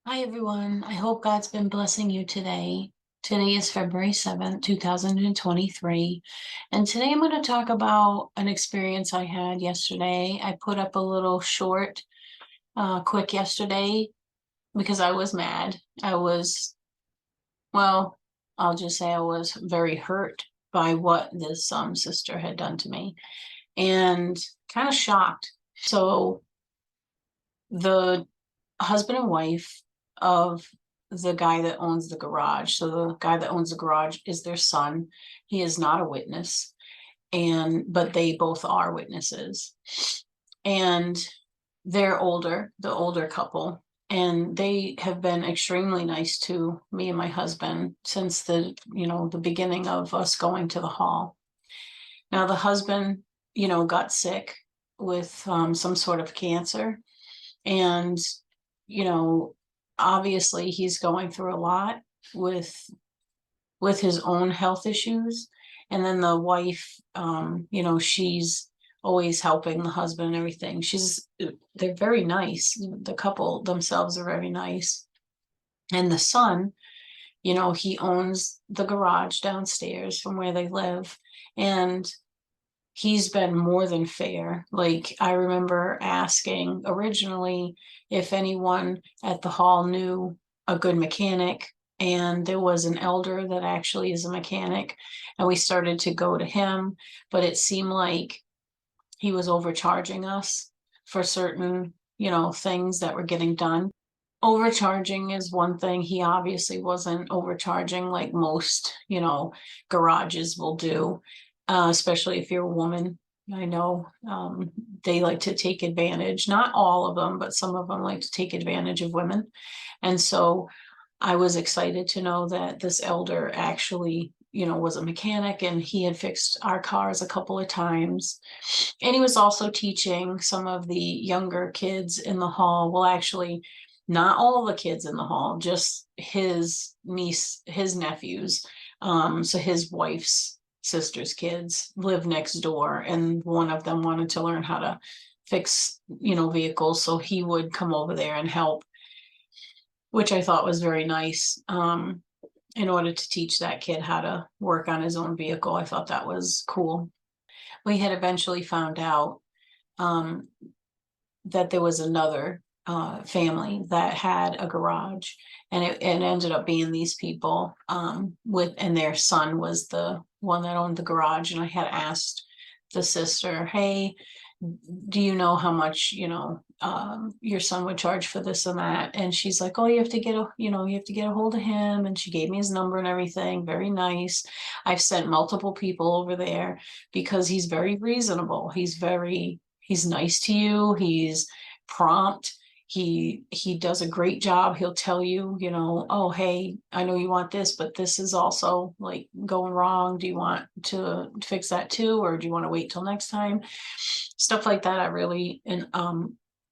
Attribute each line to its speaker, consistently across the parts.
Speaker 1: Hi, everyone. I hope God's been blessing you today. Today is February 7th, 2023. And today I'm going to talk about an experience I had yesterday. I put up a little short, quick yesterday because I was mad. Well, I'll just say I was very hurt by what this sister had done to me and kind of shocked. So the husband and wife of the guy that owns the garage. So the guy that owns the garage is their son. He is not a witness, but they both are witnesses. And they're older, the older couple, and they have been extremely nice to me and my husband since the beginning of us going to the hall. Now the husband, got sick with some sort of cancer, and you know, obviously he's going through a lot with his own health issues. And then the wife, she's always helping the husband and everything. They're very nice. The couple themselves are very nice. And the son, he owns the garage downstairs from where they live. And he's been more than fair. Like, I remember asking originally if anyone at the hall knew a good mechanic, and there was an elder that actually is a mechanic, and we started to go to him, but it seemed like he was overcharging us for certain, things that were getting done. Overcharging is one thing. He obviously wasn't overcharging like most, garages will do, especially if you're a woman. I know they like to take advantage, not all of them, but some of them like to take advantage of women. And so I was excited to know that this elder actually, was a mechanic, and he had fixed our cars a couple of times. And he was also teaching some of the younger kids in the hall. Well, actually, not all the kids in the hall, just his nephews. So his wife's sister's kids live next door, and one of them wanted to learn how to fix, vehicles. So he would come over there and help, which I thought was very nice. In order to teach that kid how to work on his own vehicle, I thought that was cool. We had eventually found out um, that there was another family that had a garage, and it ended up being these people and their son was the one that owned the garage. And I had asked the sister, hey, do you know how much your son would charge for this and that? And she's like, oh, you have to get a hold of him. And she gave me his number and everything. Very nice. I've sent multiple people over there because he's very reasonable. He's nice to you. He's prompt. He does a great job. He'll tell you, oh, hey, I know you want this, but this is also like going wrong. Do you want to fix that too, or do you want to wait till next time? Stuff like that. I really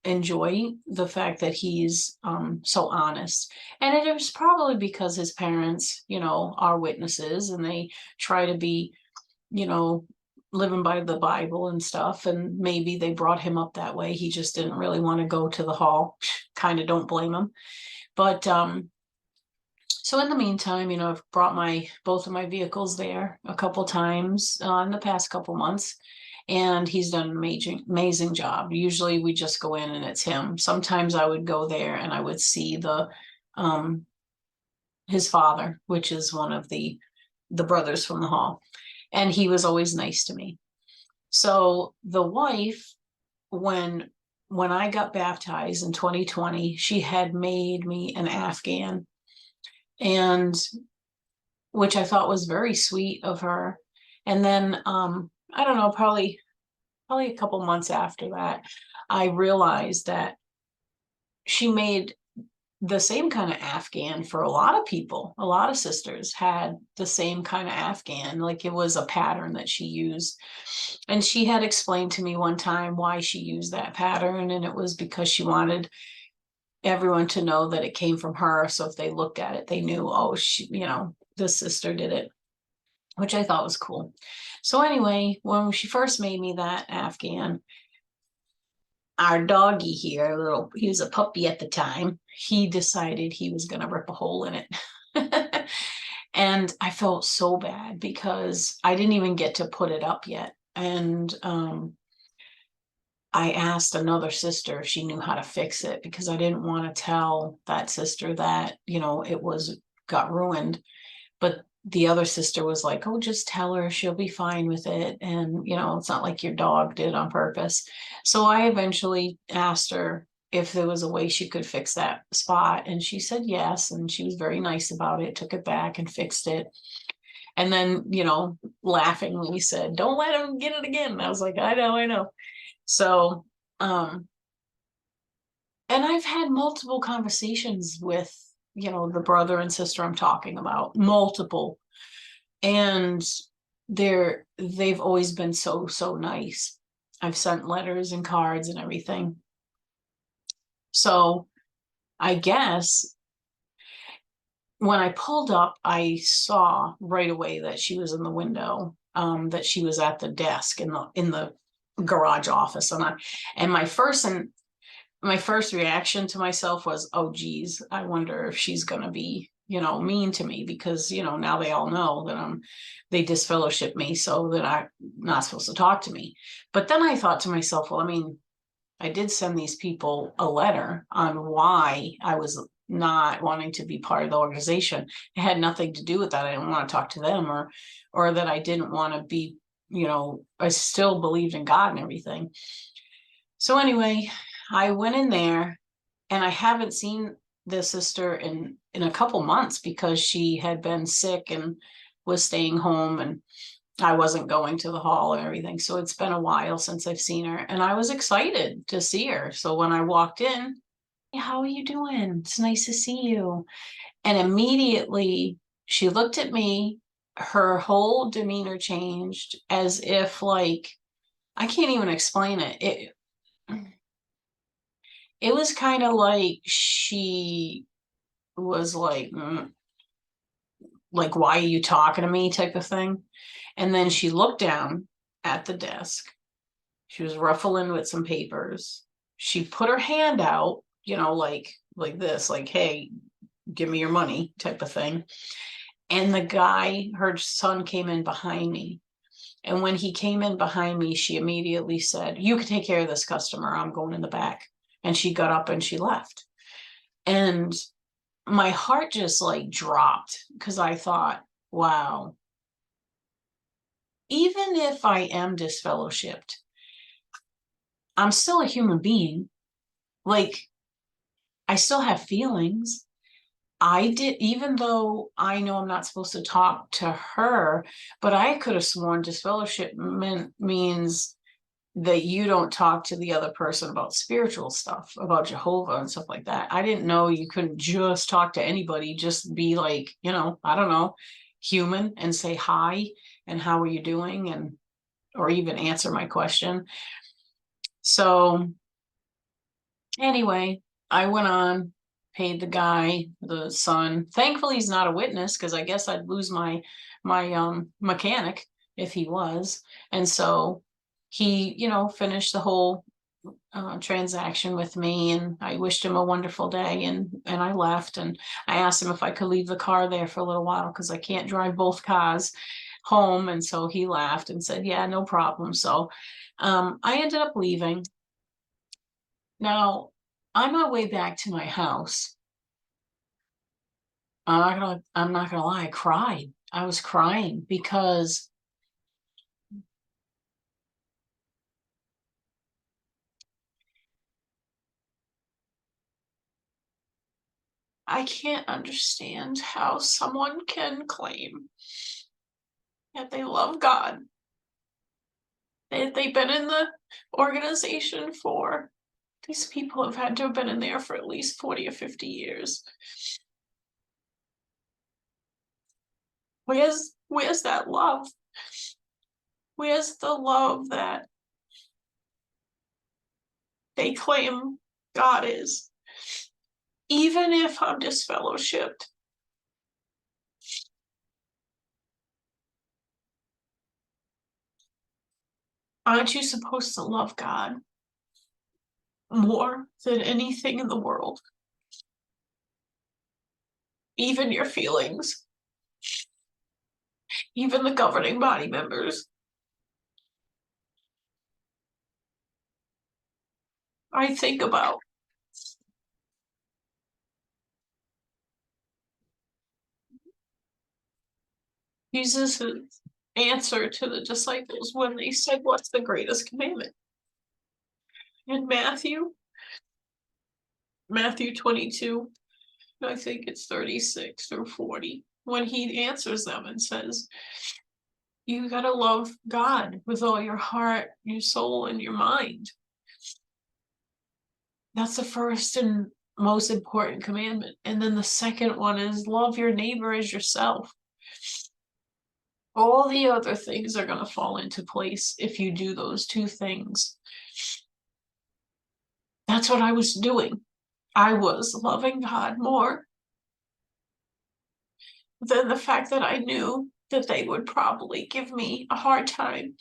Speaker 1: enjoy the fact that he's so honest. And it was probably because his parents, are witnesses, and they try to be, you know, living by the Bible and stuff. And maybe they brought him up that way. He just didn't really want to go to the hall. Kind of don't blame him. But so in the meantime, I've brought both of my vehicles there a couple times in the past couple months, and he's done an amazing job. Usually we just go in and it's him. Sometimes I would go there and I would see um his father, which is one of the brothers from the hall, and he was always nice to me. So the wife, when I got baptized in 2020, she had made me an Afghan, and which I thought was very sweet of her. And then I don't know, probably a couple months after that, I realized that she made the same kind of Afghan for a lot of people. A lot of sisters had the same kind of Afghan, like it was a pattern that she used. And she had explained to me one time why she used that pattern, and it was because she wanted everyone to know that it came from her. So if they looked at it, they knew, oh, this sister did it, which I thought was cool. So anyway, when she first made me that Afghan, our doggy here, he was a puppy at the time. He decided he was going to rip a hole in it. And I felt so bad because I didn't even get to put it up yet. And I asked another sister if she knew how to fix it because I didn't want to tell that sister that, got ruined. But the other sister was like, oh, just tell her, she'll be fine with it. And, it's not like your dog did on purpose. So I eventually asked her if there was a way she could fix that spot. And she said yes. And she was very nice about it, took it back and fixed it. And then, laughingly said, don't let him get it again. And I was like, I know, I know. So, and I've had multiple conversations with, the brother and sister I'm talking about, multiple. And they've always been so, so nice. I've sent letters and cards and everything. So I guess when I pulled up, I saw right away that she was in the window, that she was at the desk in the garage office. And my first reaction to myself was, oh geez, I wonder if she's gonna be, mean to me because, now they all know that they disfellowship me so that I'm not supposed to talk to me. But then I thought to myself, well, I mean, I did send these people a letter on why I was not wanting to be part of the organization. It had nothing to do with that. I didn't want to talk to them or that I didn't want to be, I still believed in God and everything. So anyway, I went in there and I haven't seen the sister in a couple months because she had been sick and was staying home and I wasn't going to the hall and everything. So it's been a while since I've seen her and I was excited to see her. So when I walked in, hey, how are you doing? It's nice to see you. And immediately she looked at me, her whole demeanor changed as if like, I can't even explain it. It was kind of like she was like, why are you talking to me type of thing. And then she looked down at the desk. She was ruffling with some papers. She put her hand out, like this, like, hey, give me your money type of thing. And the guy, her son, came in behind me. And when he came in behind me, she immediately said, you can take care of this customer. I'm going in the back. And she got up and she left. And my heart just like dropped because I thought, wow, even if I am disfellowshipped, I'm still a human being. Like, I still have feelings. Even though I know I'm not supposed to talk to her, but I could have sworn disfellowship means that you don't talk to the other person about spiritual stuff, about Jehovah and stuff like that. I didn't know you couldn't just talk to anybody, just be like, I don't know, human and say hi and how are you doing and or even answer my question. So anyway, I went on, paid the guy, the son. Thankfully he's not a witness because I guess I'd lose my mechanic if he was. And so he, finished the whole transaction with me and I wished him a wonderful day and I left and I asked him if I could leave the car there for a little while because I can't drive both cars home. And so he laughed and said, yeah, no problem. So I ended up leaving. Now, on my way back to my house, I'm not gonna lie, I cried. I was crying because I can't understand how someone can claim that they love God. They've been in the organization for, these people have had to have been in there for at least 40 or 50 years. Where's that love? Where's the love that they claim God is? Even if I'm disfellowshipped, aren't you supposed to love God? more than anything in the world, even your feelings, even the governing body members. I think about Jesus' answer to the disciples when they said, "What's the greatest commandment?" In Matthew 22, I think it's 36 or 40, when he answers them and says, "You got to love God with all your heart, your soul, and your mind." That's the first and most important commandment. And then the second one is love your neighbor as yourself. All the other things are going to fall into place if you do those two things. That's what I was doing. I was loving God more than the fact that I knew that they would probably give me a hard time.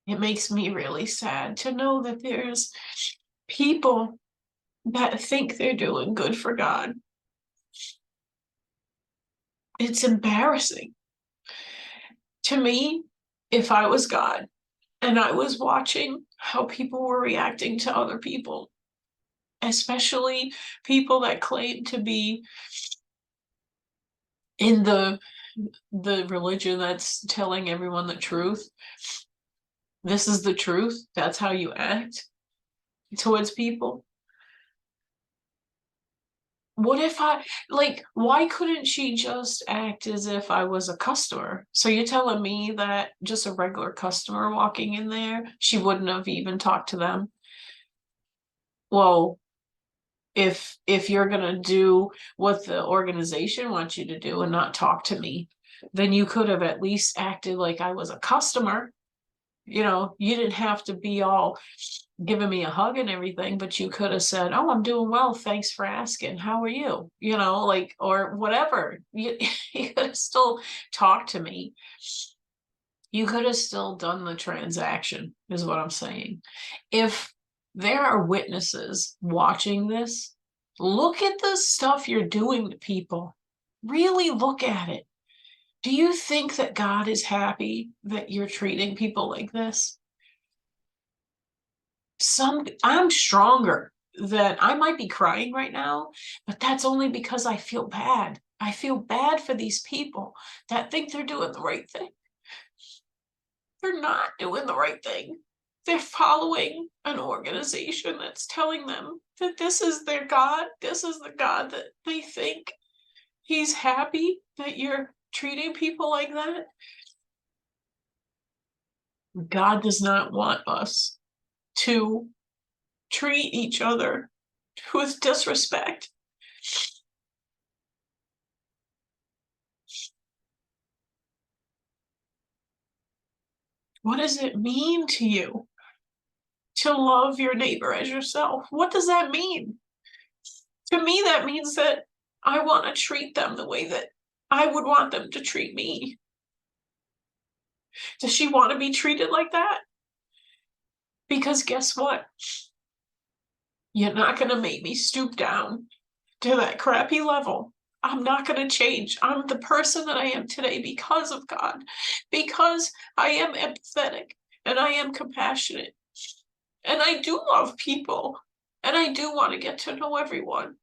Speaker 1: It makes me really sad to know that there's people that think they're doing good for God. It's embarrassing. To me, if I was God and I was watching how people were reacting to other people, especially people that claim to be in the religion that's telling everyone the truth. This is the truth. That's how you act towards people. What if why couldn't she just act as if I was a customer? So you're telling me that just a regular customer walking in there, she wouldn't have even talked to them? Well, if you're gonna do what the organization wants you to do and not talk to me, then you could have at least acted like I was a customer. You didn't have to be all giving me a hug and everything, but you could have said, "Oh, I'm doing well. Thanks for asking. How are you?" Or whatever. You could have still talked to me. You could have still done the transaction, is what I'm saying. If there are witnesses watching this, look at the stuff you're doing to people. Really look at it. Do you think that God is happy that you're treating people like this? I'm stronger than I might be crying right now, but that's only because I feel bad. I feel bad for these people that think they're doing the right thing. They're not doing the right thing. They're following an organization that's telling them that this is their God. This is the God that they think he's happy that you're treating people like that. God does not want us to treat each other with disrespect. What does it mean to you to love your neighbor as yourself? What does that mean? To me, that means that I want to treat them the way that I would want them to treat me. Does she want to be treated like that? Because guess what? You're not going to make me stoop down to that crappy level. I'm not going to change. I'm the person that I am today because of God, because I am empathetic and I am compassionate and I do love people and I do want to get to know everyone.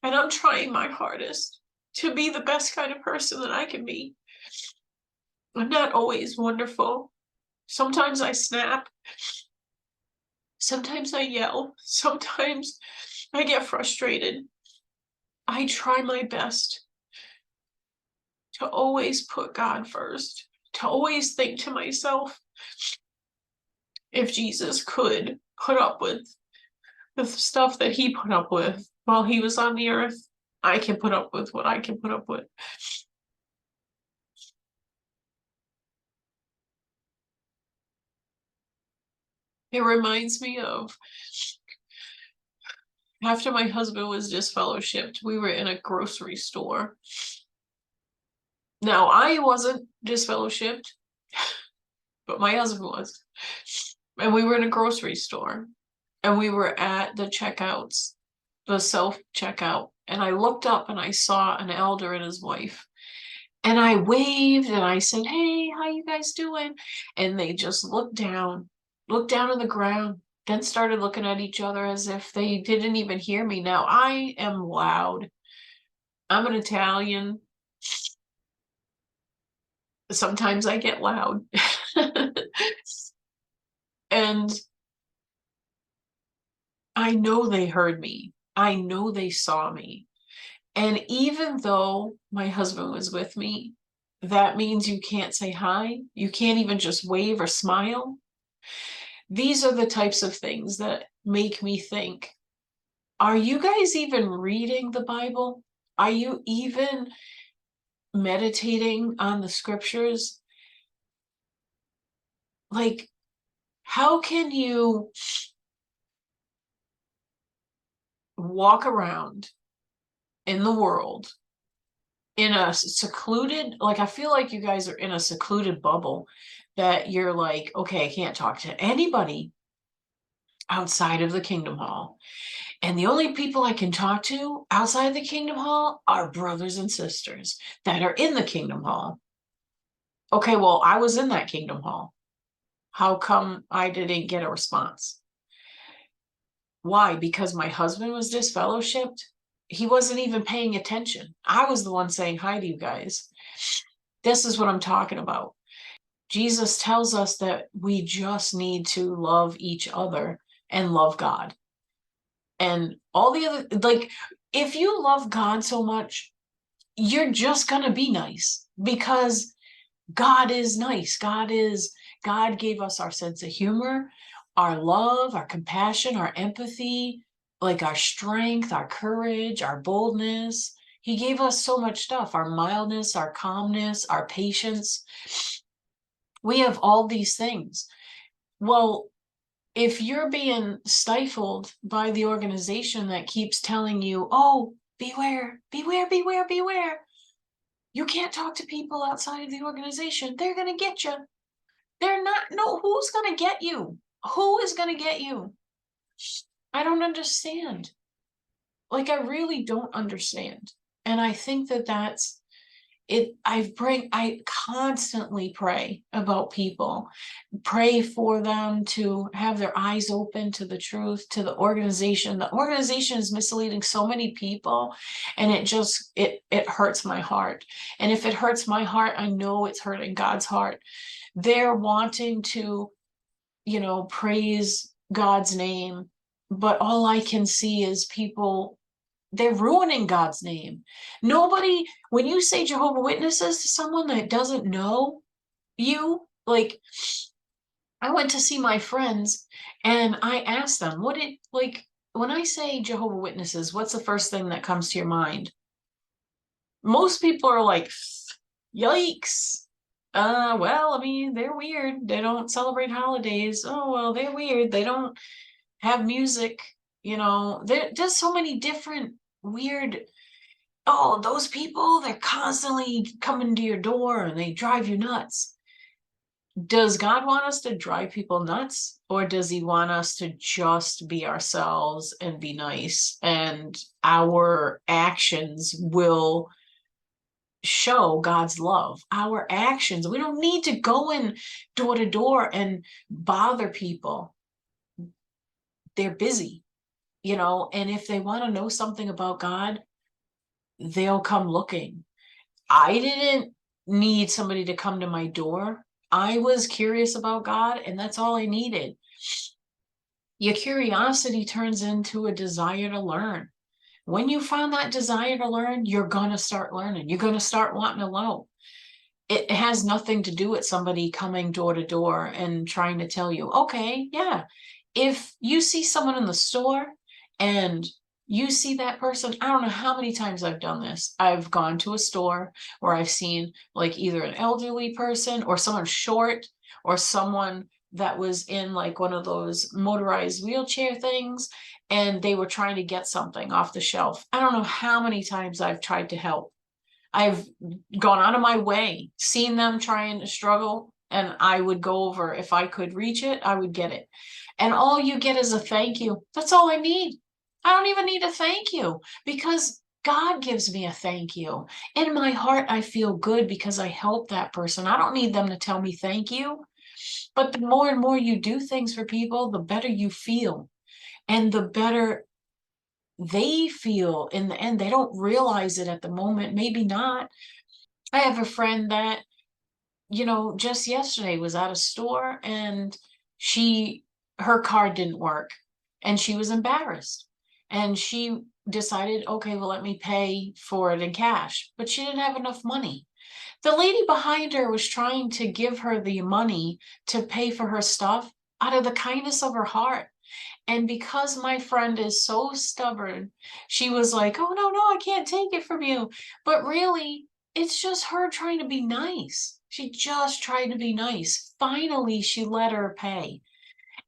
Speaker 1: And I'm trying my hardest to be the best kind of person that I can be. I'm not always wonderful. Sometimes I snap. Sometimes I yell. Sometimes I get frustrated. I try my best to always put God first, to always think to myself, if Jesus could put up with the stuff that he put up with while he was on the earth, I can put up with what I can put up with. It reminds me of after my husband was disfellowshipped, we were in a grocery store Now, I wasn't disfellowshipped, but my husband was. And we were in a grocery store, and we were at the checkouts, the self checkout. And I looked up and I saw an elder and his wife. And I waved and I said, "Hey, how you guys doing?" And they just looked down on the ground, then started looking at each other as if they didn't even hear me. Now, I am loud. I'm an Italian. Sometimes I get loud. And I know they heard me. I know they saw me. And even though my husband was with me, that means you can't say hi. You can't even just wave or smile. These are the types of things that make me think, are you guys even reading the Bible? Are you even meditating on the scriptures? Like, how can you walk around in the world in a secluded, like, I feel like you guys are in a secluded bubble that you're like, okay, I can't talk to anybody outside of the Kingdom Hall. And the only people I can talk to outside the Kingdom Hall are brothers and sisters that are in the Kingdom Hall. Okay, well, I was in that Kingdom Hall. How come I didn't get a response? Why? Because my husband was disfellowshipped? He wasn't even paying attention. I was the one saying hi to you guys. This is what I'm talking about. Jesus tells us that we just need to love each other and love God. And all the other, like, if you love God so much, you're just going to be nice because God is nice. God gave us our sense of humor, our love, our compassion, our empathy, like our strength, our courage, our boldness. He gave us so much stuff, our mildness, our calmness, our patience. We have all these things. Well, if you're being stifled by the organization that keeps telling you, oh, beware, beware, beware, beware, you can't talk to people outside of the organization. They're going to get you. They're not, no, who's going to get you? Who is going to get you? I don't understand. Like, I really don't understand. And I think that that's it. I constantly pray about people, pray for them to have their eyes open to the truth, to the organization. The organization is misleading so many people, and it hurts my heart. And if it hurts my heart, I know it's hurting God's heart. They're wanting to, praise God's name, but all I can see is people, they're ruining God's name. Nobody, when you say Jehovah Witnesses to someone that doesn't know you, like, I went to see my friends and I asked them, when I say Jehovah Witnesses, what's the first thing that comes to your mind? Most people are like, yikes. Well, I mean, they're weird. They don't celebrate holidays. Oh, well, they're weird. They don't have music. There's so many different weird. Oh, those people, they're constantly coming to your door and they drive you nuts. Does God want us to drive people nuts, or does he want us to just be ourselves and be nice, and our actions will show God's love? Our actions, we don't need to go in door to door and bother people. They're busy, and if they want to know something about God, they'll come looking. I didn't need somebody to come to my door. I was curious about God, and that's all I needed. Your curiosity turns into a desire to learn. When you find that desire to learn, you're going to start learning. You're going to start wanting to know. It has nothing to do with somebody coming door to door and trying to tell you, okay, yeah, if you see someone in the store and you see that person, I don't know how many times I've done this. I've gone to a store where I've seen like either an elderly person or someone short or someone that was in like one of those motorized wheelchair things, and they were trying to get something off the shelf. I don't know how many times I've tried to help. I've gone out of my way, seen them trying to struggle, and I would go over. If I could reach it, I would get it. And all you get is a thank you. That's all I need. I don't even need a thank you, because God gives me a thank you. In my heart, I feel good because I helped that person. I don't need them to tell me thank you. But the more and more you do things for people, the better you feel. And the better they feel in the end. They don't realize it at the moment, maybe not. I have a friend that, just yesterday was at a store, and she her card didn't work, and she was embarrassed. And she decided, okay, well, let me pay for it in cash, but she didn't have enough money. The lady behind her was trying to give her the money to pay for her stuff out of the kindness of her heart. And because my friend is so stubborn, she was like, oh, no, I can't take it from you. But really, it's just her trying to be nice. She just tried to be nice. Finally, she let her pay.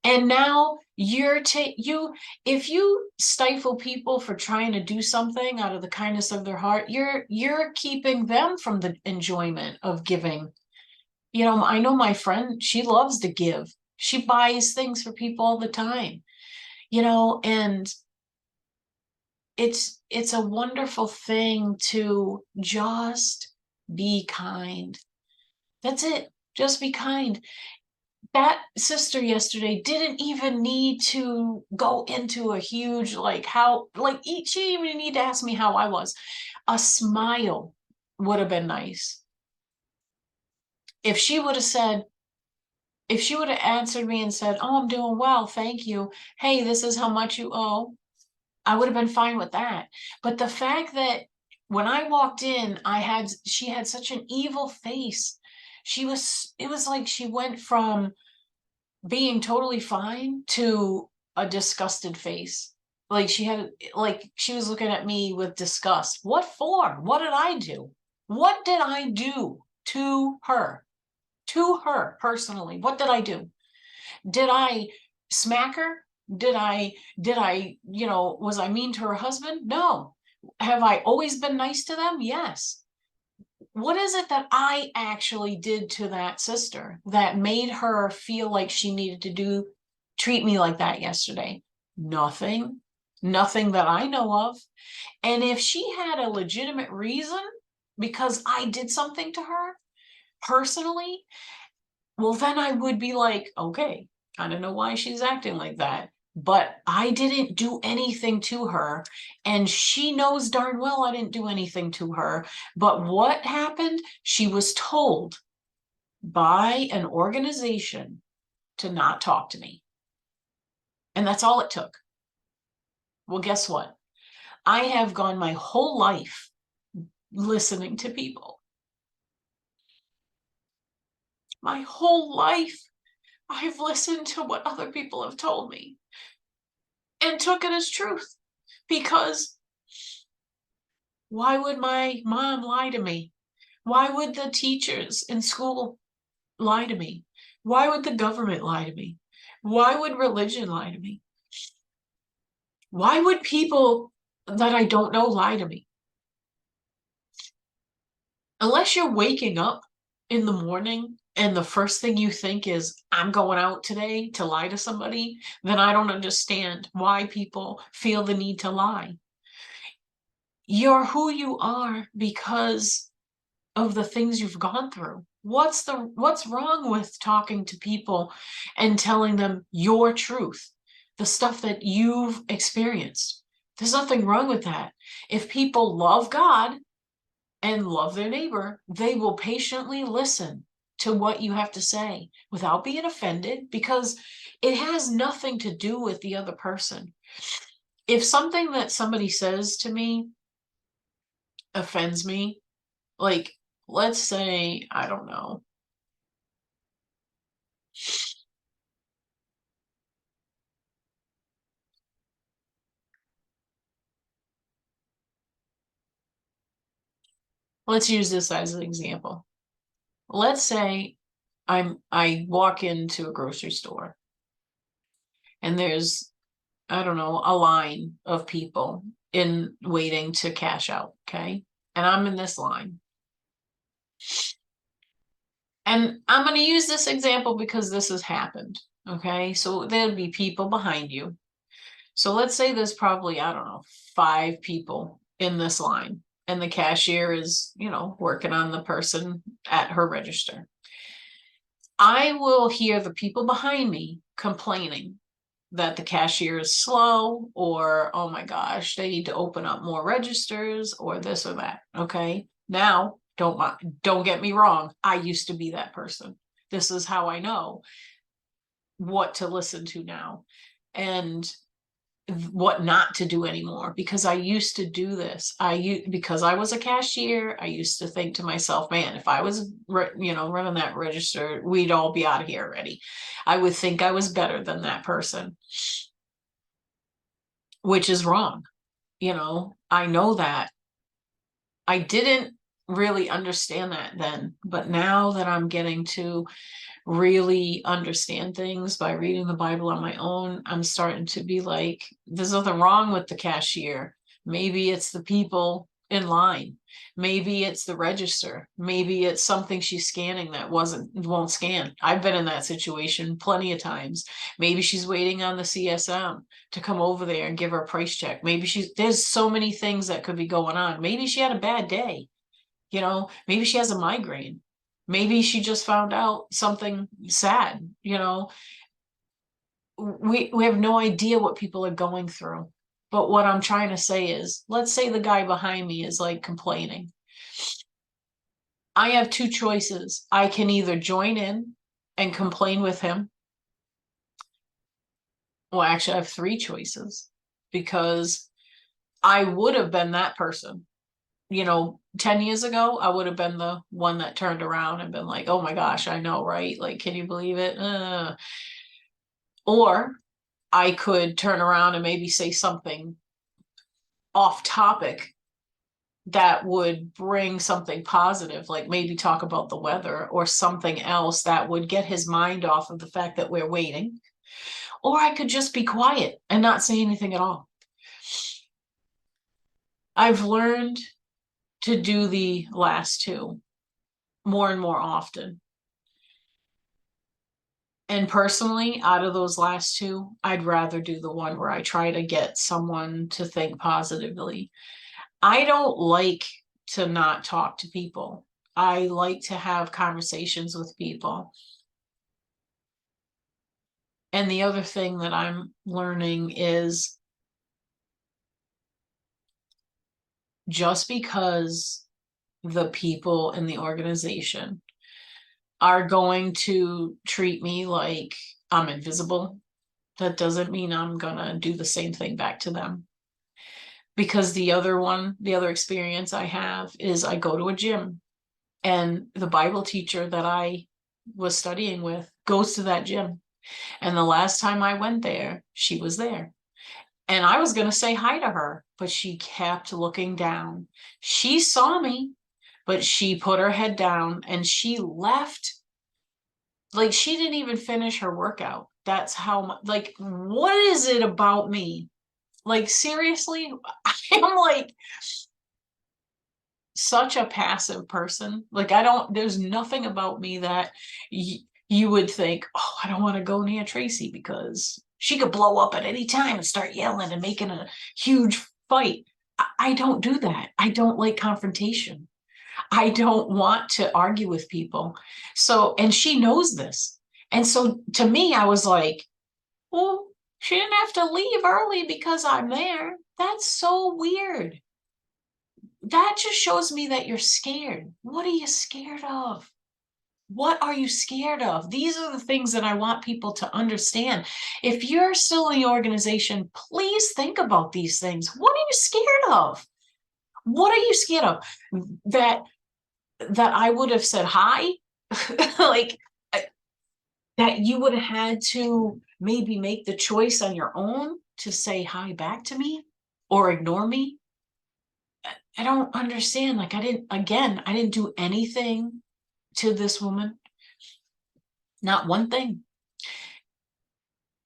Speaker 1: And now if you stifle people for trying to do something out of the kindness of their heart, you're keeping them from the enjoyment of giving. I know my friend, she loves to give. She buys things for people all the time, and it's a wonderful thing to just be kind. That's it. Just be kind. That sister yesterday didn't even need to go into a huge, like, how, like, she didn't even need to ask me how I was. A smile would have been nice. If she would have said, if she would have answered me and said, oh, I'm doing well, thank you. Hey, this is how much you owe. I would have been fine with that. But the fact that when I walked in, she had such an evil face. It was like she went from being totally fine to a disgusted face. Like she was looking at me with disgust. What for? What did I do? What did I do to her? To her personally? What did I do? Did I smack her? Was I mean to her husband? No. Have I always been nice to them? Yes. What is it that I actually did to that sister that made her feel like she needed to treat me like that yesterday? Nothing. Nothing that I know of. And if she had a legitimate reason because I did something to her personally, well, then I would be like, okay, kind of know why she's acting like that. But I didn't do anything to her, and she knows darn well I didn't do anything to her. But what happened? She was told by an organization to not talk to me. And that's all it took. Well, guess what? I have gone my whole life listening to people. My whole life, I've listened to what other people have told me and took it as truth. Because why would my mom lie to me? Why would the teachers in school lie to me? Why would the government lie to me? Why would religion lie to me? Why would people that I don't know lie to me? Unless you're waking up in the morning and the first thing you think is, I'm going out today to lie to somebody, then I don't understand why people feel the need to lie. You're who you are because of the things you've gone through. What's wrong with talking to people and telling them your truth, the stuff that you've experienced? There's nothing wrong with that. If people love God and love their neighbor, they will patiently listen to what you have to say without being offended, because it has nothing to do with the other person. If something that somebody says to me offends me, like, let's say, I don't know, let's use this as an example. Let's say I walk into a grocery store and there's, I don't know, a line of people in waiting to cash out. Okay. and I'm in this line. And I'm going to use this example because this has happened. Okay. So there'd be people behind you. So let's say there's probably, I don't know, 5 people in this line, and the cashier is, working on the person at her register. I will hear the people behind me complaining that the cashier is slow, or, oh my gosh, they need to open up more registers, or this or that. Okay. Now, don't get me wrong. I used to be that person. This is how I know what to listen to now and what not to do anymore, because I used to do this. Because I was a cashier, I used to think to myself, man, if I was running that register, we'd all be out of here already. I would think I was better than that person, which is wrong. I know that. I didn't really understand that then, but now that I'm getting to really understand things by reading the Bible on my own, I'm starting to be like, there's nothing wrong with the cashier. Maybe it's the people in line. Maybe it's the register. Maybe it's something she's scanning that won't scan. I've been in that situation plenty of times. Maybe she's waiting on the CSM to come over there and give her a price check. Maybe there's so many things that could be going on. Maybe she had a bad day. Maybe she has a migraine. Maybe she just found out something sad. We have no idea what people are going through. But what I'm trying to say is, let's say the guy behind me is like complaining. I have 2 choices. I can either join in and complain with him. Well, actually, I have 3 choices, because I would have been that person. 10 years ago, I would have been the one that turned around and been like, oh my gosh, I know, right? Like, can you believe it? Or I could turn around and maybe say something off topic that would bring something positive, like maybe talk about the weather or something else that would get his mind off of the fact that we're waiting. Or I could just be quiet and not say anything at all. I've learned to do the last 2 more and more often. And personally, out of those last 2, I'd rather do the one where I try to get someone to think positively. I don't like to not talk to people. I like to have conversations with people. And the other thing that I'm learning is, just because the people in the organization are going to treat me like I'm invisible, that doesn't mean I'm gonna do the same thing back to them. Because the other experience I have is, I go to a gym, and the Bible teacher that I was studying with goes to that gym. And the last time I went there, she was there. And I was going to say hi to her, but she kept looking down. She saw me, but she put her head down and she left. Like, she didn't even finish her workout. That's how much, like, what is it about me? Like, seriously, I'm like such a passive person. Like, there's nothing about me that you would think, oh, I don't want to go near Tracy because she could blow up at any time and start yelling and making a huge fight. I don't do that. I don't like confrontation. I don't want to argue with people. So, and she knows this. And so to me, I was like, well, she didn't have to leave early because I'm there. That's so weird. That just shows me that you're scared. What are you scared of? What are you scared of? These are the things that I want people to understand. If you're still in the organization, please think about these things. What are you scared of? What are you scared of? That I would have said hi? Like, that you would have had to maybe make the choice on your own to say hi back to me or ignore me? I don't understand. Like, I didn't do anything to this woman. Not one thing.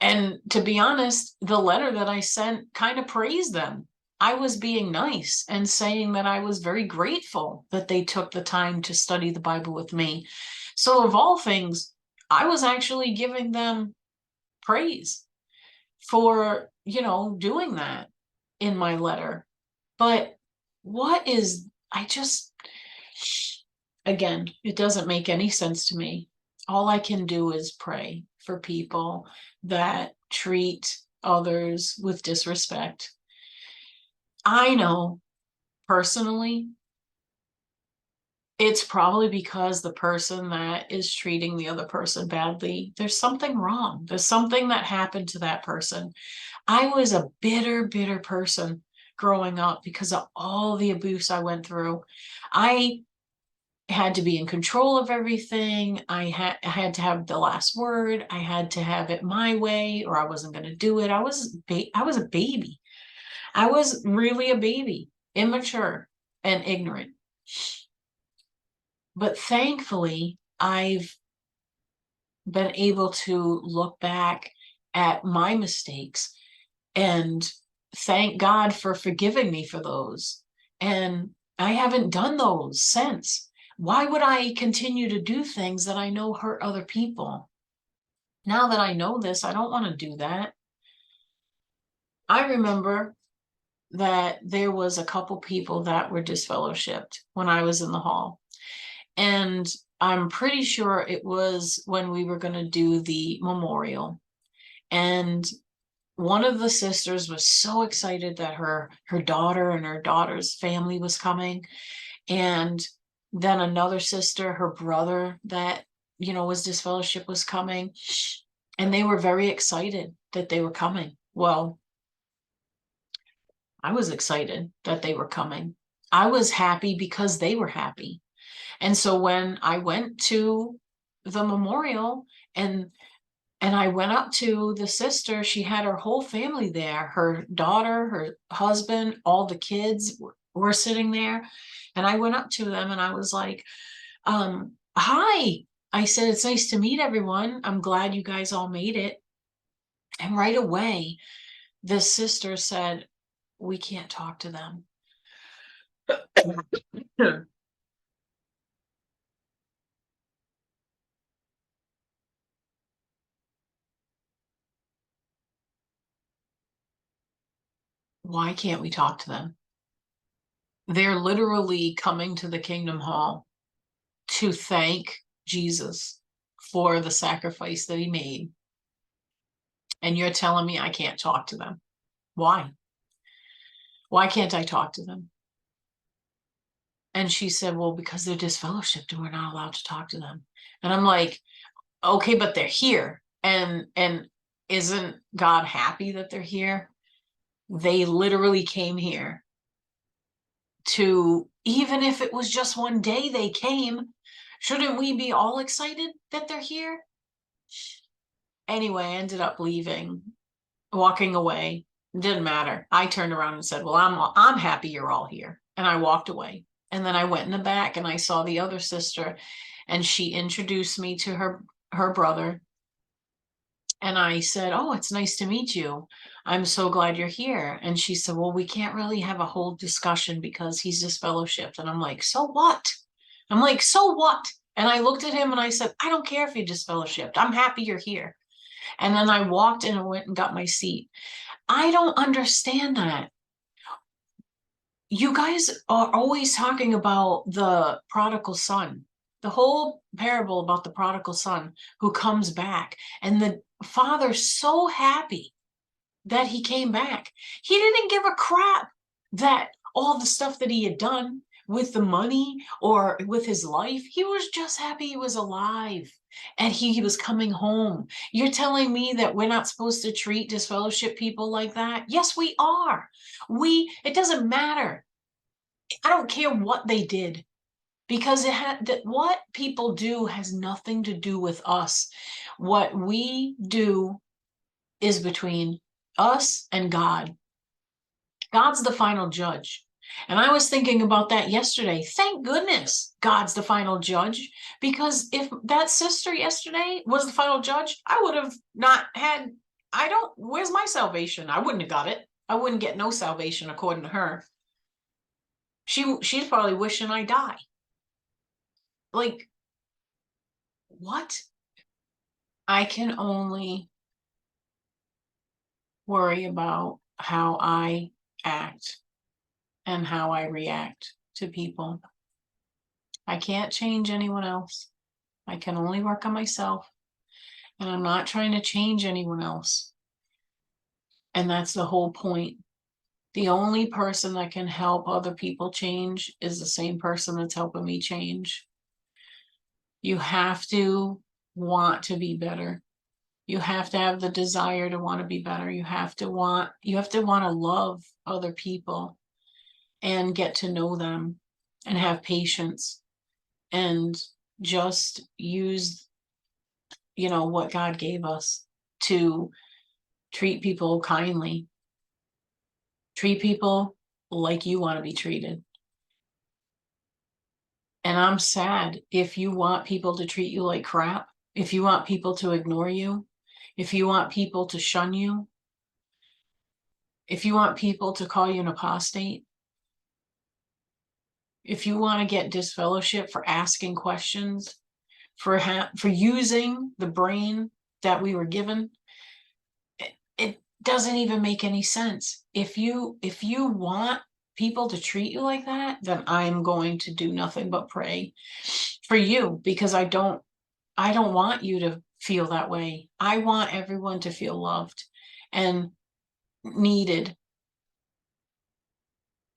Speaker 1: And to be honest, the letter that I sent kind of praised them. I was being nice and saying that I was very grateful that they took the time to study the Bible with me. So, of all things, I was actually giving them praise for, doing that in my letter. But again, it doesn't make any sense to me. All I can do is pray for people that treat others with disrespect. I know personally, it's probably because the person that is treating the other person badly, there's something wrong. There's something that happened to that person. I was a bitter, bitter person growing up because of all the abuse I went through. I had to be in control of everything. I had to have the last word. I had to have it my way, or I wasn't going to do it. I was a baby. I was really a baby, immature and ignorant. But thankfully, I've been able to look back at my mistakes and thank God for forgiving me for those. And I haven't done those since. Why would I continue to do things that I know hurt other people? Now that I know this, I don't want to do that. I remember that there was a couple people that were disfellowshipped when I was in the hall. And I'm pretty sure it was when we were going to do the memorial. And one of the sisters was so excited that her daughter and her daughter's family was coming. And then another sister, her brother that, was disfellowship, was coming. And they were very excited that they were coming. Well, I was excited that they were coming. I was happy because they were happy. And so when I went to the memorial and I went up to the sister, she had her whole family there, her daughter, her husband, all the kids were sitting there. And I went up to them and I was like, hi. I said, it's nice to meet everyone. I'm glad you guys all made it. And right away, the sister said, we can't talk to them. Why can't we talk to them? They're literally coming to the Kingdom Hall to thank Jesus for the sacrifice that he made. And you're telling me I can't talk to them. Why? Why can't I talk to them? And she said, well, because they're disfellowshipped and we're not allowed to talk to them. And I'm like, okay, but they're here. And isn't God happy that they're here? They literally came here to, even if it was just one day they came, shouldn't we be all excited that they're here? Anyway, I ended up leaving, walking away. It didn't matter. I turned around and said, well, I'm happy you're all here. And I walked away. And then I went in the back and I saw the other sister and she introduced me to her brother. And I said, oh, it's nice to meet you. I'm so glad you're here. And she said, well, we can't really have a whole discussion because he's disfellowshipped. And I'm like, so what? I'm like, so what? And I looked at him and I said, I don't care if you're disfellowshipped. I'm happy you're here. And then I walked in and went and got my seat. I don't understand that. You guys are always talking about the prodigal son, the whole parable about the prodigal son who comes back, and the father's so happy that he came back. He didn't give a crap that all the stuff that he had done with the money or with his life, he was just happy he was alive and he was coming home. You're telling me that we're not supposed to treat disfellowship people like that? Yes, we are. It doesn't matter. I don't care what they did, because what people do has nothing to do with us. What we do is between us and God. God's the final judge. And I was thinking about that yesterday. Thank goodness God's the final judge, because if that sister yesterday was the final judge, I would have not had, where's my salvation? I wouldn't have got it. I wouldn't get no salvation according to her. She's probably wishing I die. Like, what? I can only worry about how I act and how I react to people. I can't change anyone else. I can only work on myself. And I'm not trying to change anyone else. And that's the whole point. The only person that can help other people change is the same person that's helping me change. You have to want to be better. You have to have the desire to want to be better. You have to want to love other people and get to know them and have patience and just use, what God gave us to treat people kindly. Treat people like you want to be treated. And I'm sad if you want people to treat you like crap, if you want people to ignore you, if you want people to shun you, if you want people to call you an apostate, if you want to get disfellowship for asking questions, for using the brain that we were given, it doesn't even make any sense. If you want people to treat you like that, then I'm going to do nothing but pray for you, because I don't want you to feel that way. I want everyone to feel loved and needed.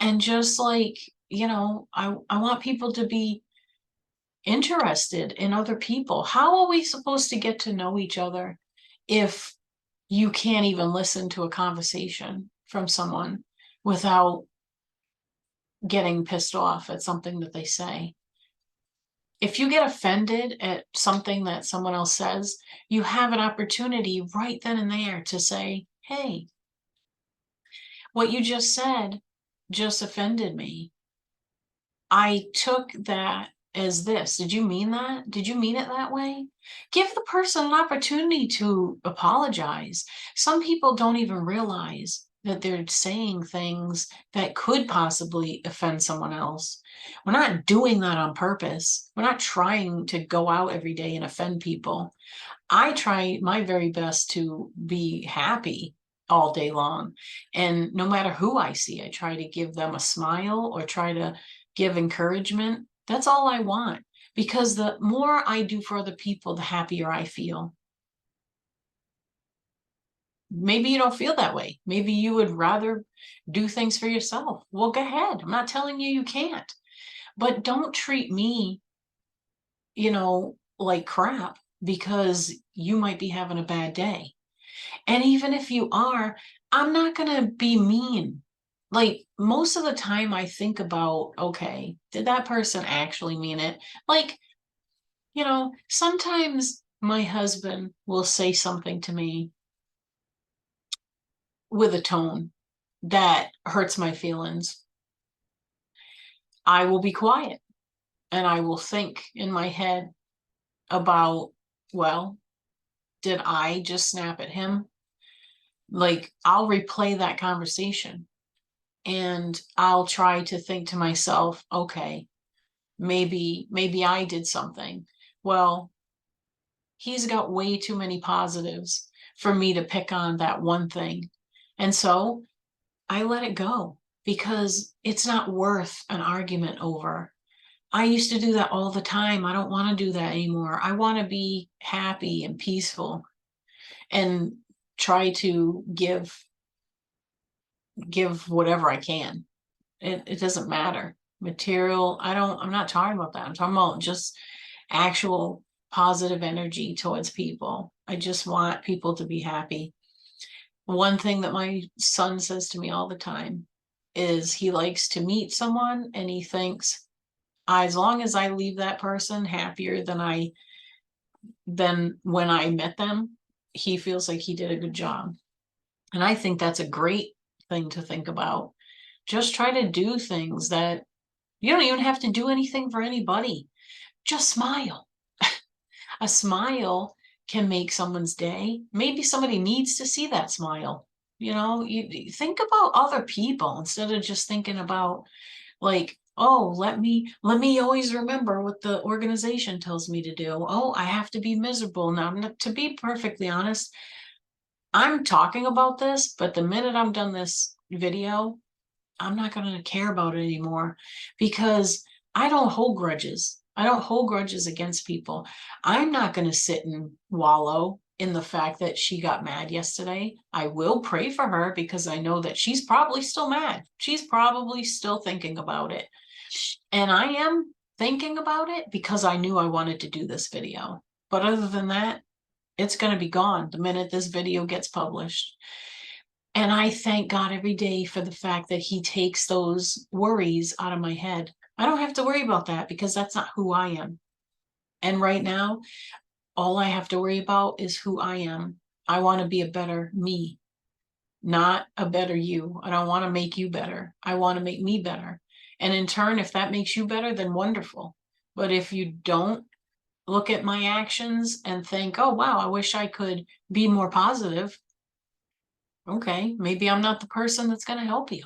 Speaker 1: And just like, I want people to be interested in other people. How are we supposed to get to know each other if you can't even listen to a conversation from someone without getting pissed off at something that they say? If you get offended at something that someone else says, you have an opportunity right then and there to say, hey, what you just said just offended me. I took that as this. Did you mean that? Did you mean it that way? Give the person an opportunity to apologize. Some people don't even realize that they're saying things that could possibly offend someone else. We're not doing that on purpose. We're not trying to go out every day and offend people. I try my very best to be happy all day long. And no matter who I see, I try to give them a smile or try to give encouragement. That's all I want, because the more I do for other people, the happier I feel. Maybe you don't feel that way. Maybe you would rather do things for yourself. Well, go ahead. I'm not telling you can't, but don't treat me, like crap because you might be having a bad day. And even if you are, I'm not going to be mean. Like, most of the time I think about, okay, did that person actually mean it? Like, sometimes my husband will say something to me with a tone that hurts my feelings. I will be quiet and I will think in my head about, well, did I just snap at him? Like, I'll replay that conversation and I'll try to think to myself, okay, maybe I did something. Well, he's got way too many positives for me to pick on that one thing. And so I let it go because it's not worth an argument over. I used to do that all the time. I don't want to do that anymore. I want to be happy and peaceful and try to give whatever I can. It doesn't matter. Material, I'm not talking about that. I'm talking about just actual positive energy towards people. I just want people to be happy. One thing that my son says to me all the time is he likes to meet someone and he thinks, as long as I leave that person happier than when I met them, he feels like he did a good job. And I think that's a great thing to think about. Just try to do things that you don't even have to do anything for anybody. Just smile. A smile can make someone's day. Maybe somebody needs to see that smile. You think about other people instead of just thinking about, like, oh, let me always remember what the organization tells me to do. Oh, I have to be miserable. Now, to be perfectly honest, I'm talking about this, but the minute I'm done this video, I'm not going to care about it anymore, because I don't hold grudges. I don't hold grudges against people. I'm not going to sit and wallow in the fact that she got mad yesterday. I will pray for her, because I know that she's probably still mad. She's probably still thinking about it. And I am thinking about it because I knew I wanted to do this video. But other than that, it's going to be gone the minute this video gets published. And I thank God every day for the fact that he takes those worries out of my head. I don't have to worry about that, because that's not who I am. And right now, all I have to worry about is who I am. I want to be a better me, not a better you. I don't want to make you better. I want to make me better. And in turn, if that makes you better, then wonderful. But if you don't look at my actions and think, oh, wow, I wish I could be more positive, okay, maybe I'm not the person that's going to help you.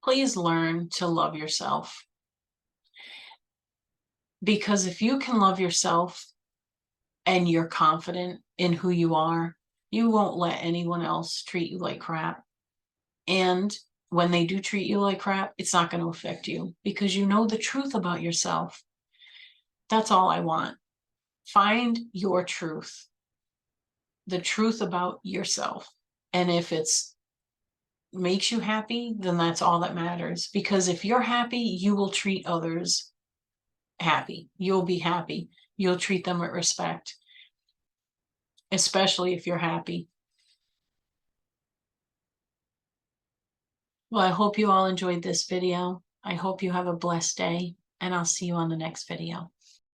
Speaker 1: Please learn to love yourself. Because if you can love yourself and you're confident in who you are, you won't let anyone else treat you like crap. And when they do treat you like crap, it's not going to affect you, because you know the truth about yourself. That's all I want. Find your truth, the truth about yourself. And if it's makes you happy, then that's all that matters. Because if you're happy, you will treat others happy. You'll be happy. You'll treat them with respect, especially if you're happy. Well, I hope you all enjoyed this video. I hope you have a blessed day, and I'll see you on the next video.